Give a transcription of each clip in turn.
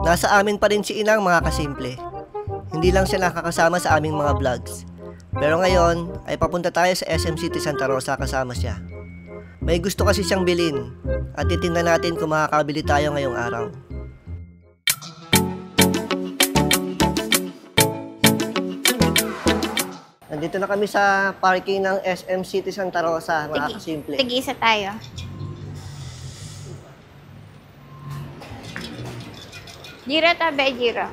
Nasa amin pa rin si Inang, mga kasimple. Hindi lang siya nakakasama sa aming mga vlogs. Pero ngayon ay papunta tayo sa SM City Santa Rosa kasama siya. May gusto kasi siyang bilhin at titingnan natin kung makakabili tayo ngayong araw. Nandito na kami sa parking ng SM City Santa Rosa, mga kasimple. Tig-isa tayo. Jira tabi, Jira.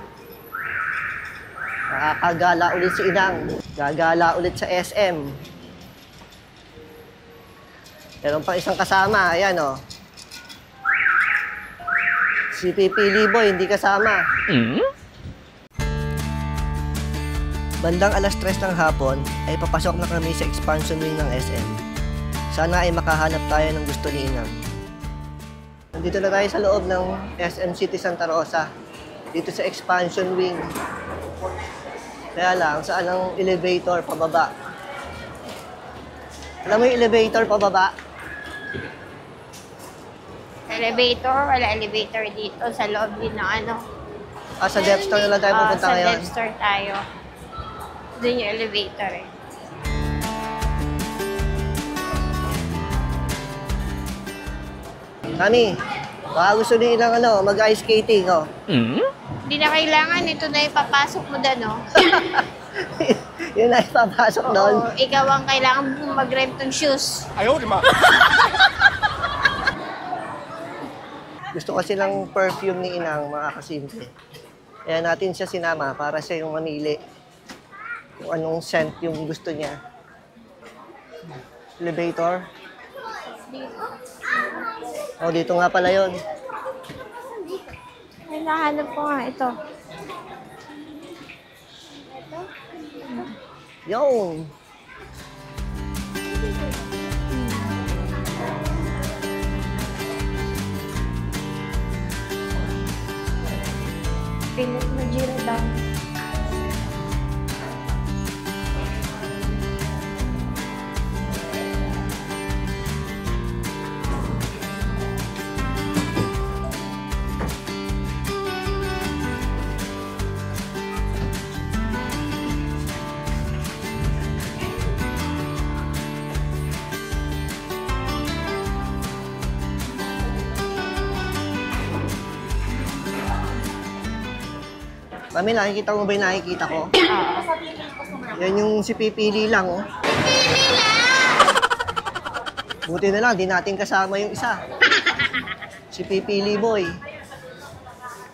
Nakakagala ulit si Inang. Gagala ulit sa SM. Meron pang isang kasama. Ayan, oh. Si Pipili Boy, hindi kasama. Bandang alas 3 ng hapon, ay papasok na kami sa expansion wing ng SM. Sana ay makahanap tayo ng gusto ni Inang. Nandito na tayo sa loob ng SM City Santa Rosa. Dito sa expansion wing. Kaya lang, saan ang elevator pababa? Alam mo yung elevator pababa? Elevator, wala elevator dito. Sa loob din ng ano. Sa Death Store na lang tayo pupunta Sa ngayon. Death Store tayo. Doon yung elevator eh. Mami, baka gusto din ng mag-ice skating, oh. Hindi na kailangan. Ito na ipapasok mo doon, no? Yun na ipapasok doon. Oo, ikaw ang kailangan mag-rent ng shoes. Ayaw, di ba? Gusto kasi ng perfume ni Inang, mga kasimple. Kaya natin siya sinama para siya yung mamili kung anong scent yung gusto niya. Elevator. Oh, dito nga pala yun. Ay, nahanap ko nga ito. Yung. Pilit mo, Jira daw. Mami, nakikita mo ba yung nakikita ko? Yan yung si Pipili lang, oh. Buti na lang, di natin kasama yung isa. Si Pipili Boy.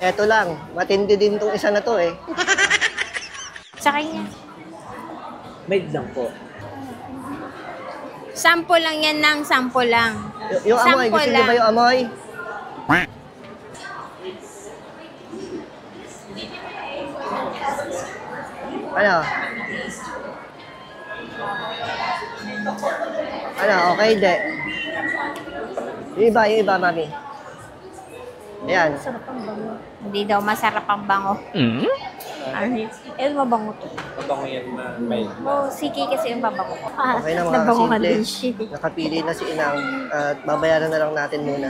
Eto lang, matindi din tong isa na to, eh. Sa kanya. Made lang po. Sample lang yan ng sample lang. Yung amoy, Sample gusto niyo ba lang. yung amoy? Ano? Ano, okay, de. Yung iba, mami. Ayan. Hindi daw masarap ang bango. Mabango to. Mabango yan na may... Oh, siki kasi yung babango ko. Okay na, mga Nabanguhan simple. din siya. Nakapili na si Inang at babayaran na lang natin muna.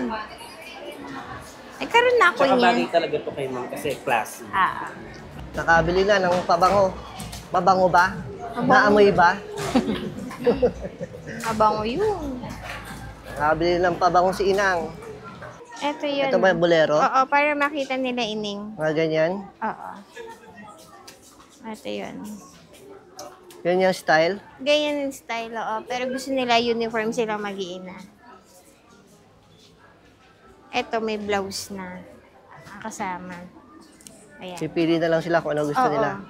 Ay, karoon na ako Tsaka niyan. bagay talaga to kay ma'am kasi classy. Nakabili na ng pabango. Mabango ba? Mabango. Naamoy ba? Mabango yun. Nakabili ng pabango si Inang. Ito yun. Ito ba yung bolero? Oo, para makita nila ining. Mga ganyan. Oo. Ito yun. Yan yung style. Ganyan yung style, oo. Pero gusto nila uniform sila mag-iina. Ito may blouse na kasama. Ayan. Pipili na lang sila kung ano gusto Oo. nila.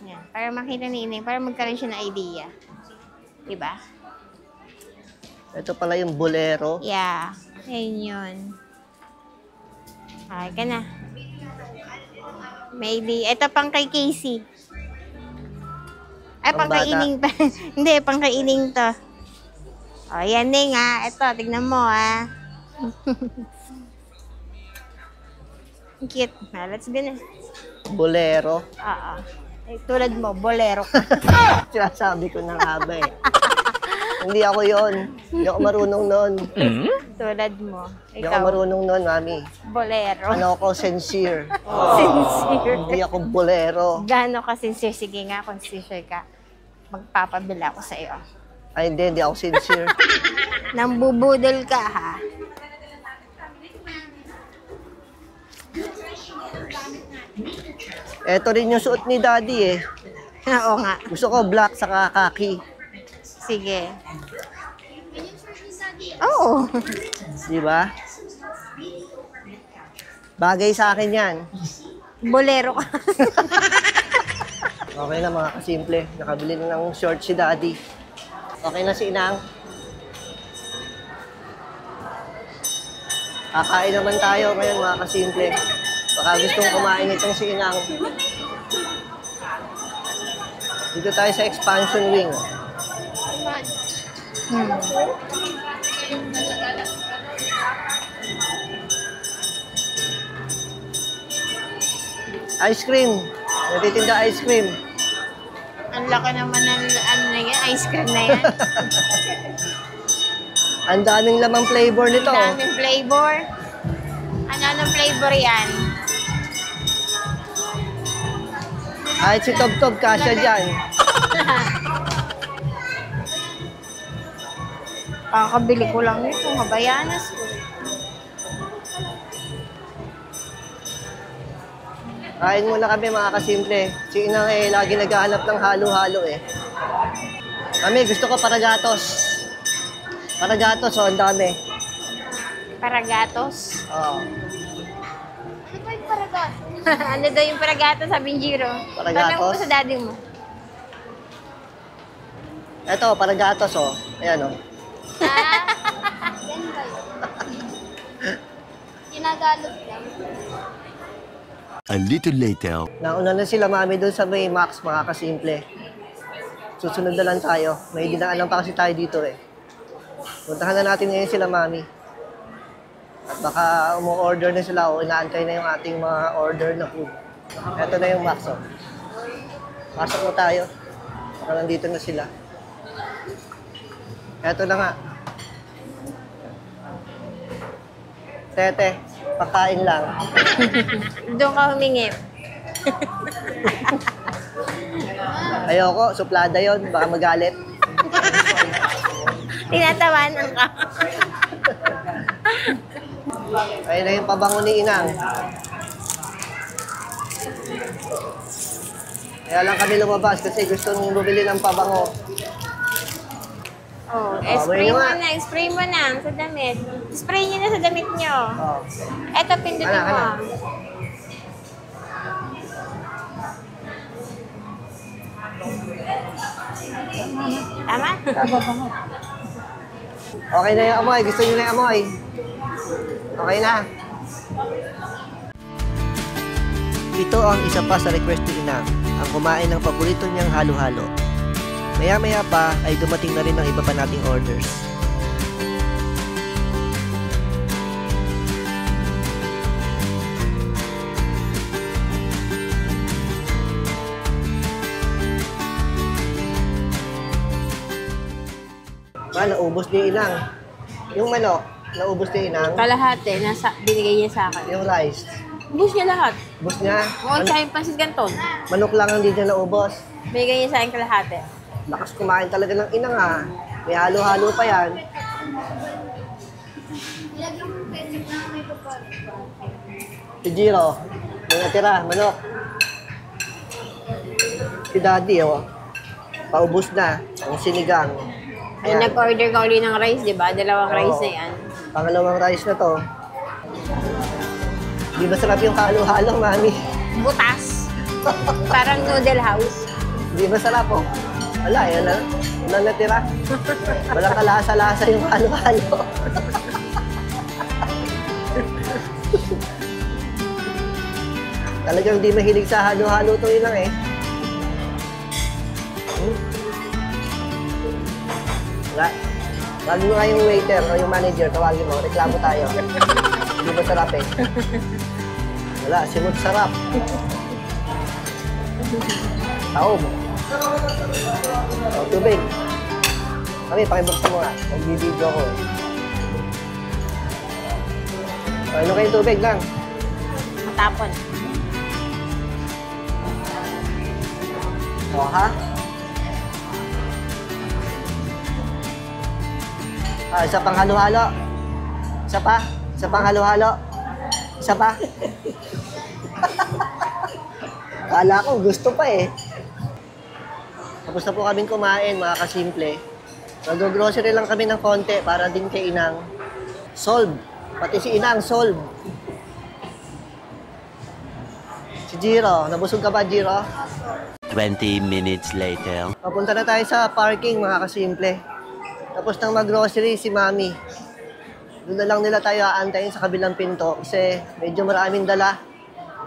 Yan. Para makita ni Ineng, para magkaroon siya ng idea. Diba? Ito pala yung bolero. Yeah. Ayun yun. Okay ka na. Maybe. Ito pang kay Casey. Ay, pang kay Pambata. Ining pa. Hindi, pang kay Ining to. O, yan Ning ha. Ito, tignan mo ha. Cute. Let's go na. Bolero. Oo. Eh, tulad mo, bolero. Sinasabi ko na nga ba eh. Hindi ako yon. Hindi ako marunong nun. Tulad mo. Hindi ako Ikaw, marunong nun, mami. bolero. Ano ako, sincere. Sincere. Hindi ako bolero. Gaano ka sincere? Sige nga, kung sincere ka, magpapabila ako sa iyo. Ay, hindi ako sincere. Nambubudol ka, ha? Ito rin yung suot ni daddy eh. Oo nga. Gusto ko black saka khaki. Sige. Oo. Di ba? Bagay sa akin yan. Bolero ka. Okay na mga kasimple. Nakabili na ng short si daddy. Okay na si Inang. Kakain naman tayo ngayon mga kasimple. Baka gustong kumain itong si Inang. Dito tayo sa expansion wing. Ice cream. Natitinda ice cream. Ang laki naman ng ano na yan, ice cream na yan. Ang daming lamang flavor nito. Ang daming flavor. Ano flavor yan? Kahit si Tob Tob, kasya dyan. Kakabili ko lang nito, Habayanas. Kain muna kami mga kasimple. Si Inang eh, lagi naghahanap ng halo-halo eh. Kami, gusto ko paragatos. Paragatos, oh, ang dami. Paragatos. Oo. Ano ba yung paragatos? Ano daw yung paragatos, sabi ni Jiro? Paragatos? Tanong mo sa daddy mo. Eto, paragatos, oh. Ayan, oh. Yan ba yun? Ginagalog lang. A little later. Nauna na sila mami doon sa may Max, mga kasimple. Susunod na lang tayo. May dinaanan pa kasi tayo dito eh. Puntahan na natin ngayon sila mami. At baka umu-order na sila o inaantay na yung ating mga order na food. Ito na yung Max, oh. Pasok na tayo. Baka nandito na sila. Ito na nga. Tete, pakain lang. Doon ka humingi. Ayoko, suplada yon, baka magalit. Tinatawanan ka. Ayun na yung pabango ni Inang. Kaya lang kami lumabas kasi gusto nung bumili ng pabango. Oh, Okay spray mo nga. na, spray mo na sa damit. Spray niyo na sa damit niyo. Oh. Eto, pindutin Ano, mo. ano? Tama? Okay na yung amoy. Gusto niyo na yung amoy. Okay na. Ito ang isa pa sa request ni Inang, ang kumain ng paborito niyang halo-halo. Maya-maya pa ay dumating na rin ang iba pa nating orders. Naubos ni Inang. Yung manok, naubos ni Inang. Kalahati, binigay niya sa akin. Yung rice, Ubus niya lahat. ubos niya. Oo, tsaka yung pansit canton. Manok lang ang hindi niya naubos. Binigay niya sa akin kalahati. Lakas kumain talaga ng Inang ah. May halo-halo pa yan. Si Jiro, may natira, manok. Si Daddy, oh. Paubos na, ang sinigang. Yung Ayan. nag-order ka uli ng rice, di ba? Dalawang Oo. rice na yan. Pangalawang rice na to. Di ba sarap yung halo-halo, mami? Butas. Parang noodle house. Di ba sarap, oh? Wala, yan na. Wala natira. Walang kalasa-lasa yung halo-halo. Talagang di mahilig sa halo-halo to yun lang eh. Wala. Tawagin mo nga yung waiter o yung manager, tawagin mo, reklamo tayo. Hindi ba sarap eh? Wala, simot sarap. Taom. O, tubig. Kami, pakibuksan mo nga. Mag-video ko eh. Ano kayo tubig lang? Matapon. O, ha? Isa pang halo-halo. Isa pa? Isa pang halo-halo. Isa pa? Kala ko, gusto pa eh. Tapos na po kaming kumain, mga kasimple. Nag-grocery lang kami ng konti para din kay Inang. Solve. Pati si Inang, solve. Si Jiro, nabusog ka ba, Jiro? 20 minutes later. Papunta na tayo sa parking, mga kasimple. Tapos nang mag-grocery si Mami. Doon na lang nila tayo aantayin sa kabilang pinto kasi medyo maraming dala.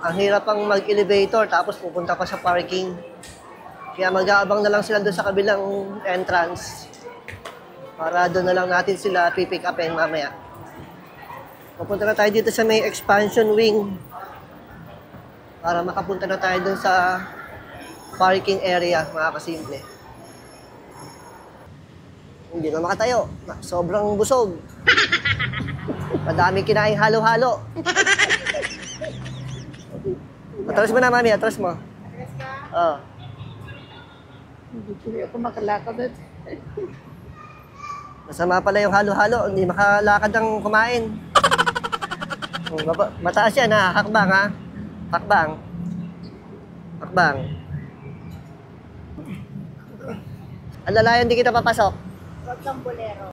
Ang hirap pang mag-elevator tapos pupunta pa sa parking. Kaya mag-aabang na lang sila doon sa kabilang entrance. Para doon na lang natin sila pipick upin mamaya. Pupunta na tayo dito sa may expansion wing. Para makapunta na tayo doon sa parking area, mga kasimple. Hindi na makatayo. Sobrang busog. Madami kinaing halo-halo. Atras mo na, Mami. Atras mo. Atras ka? Oo. Hindi ako makalakad at Masama pala yung halo-halo. Hindi makalakad ang kumain. Mataas yan, ha? Hakbang, ha? Hakbang. Hakbang. Alalayan, hindi kita papasok. Huwag kang bolero.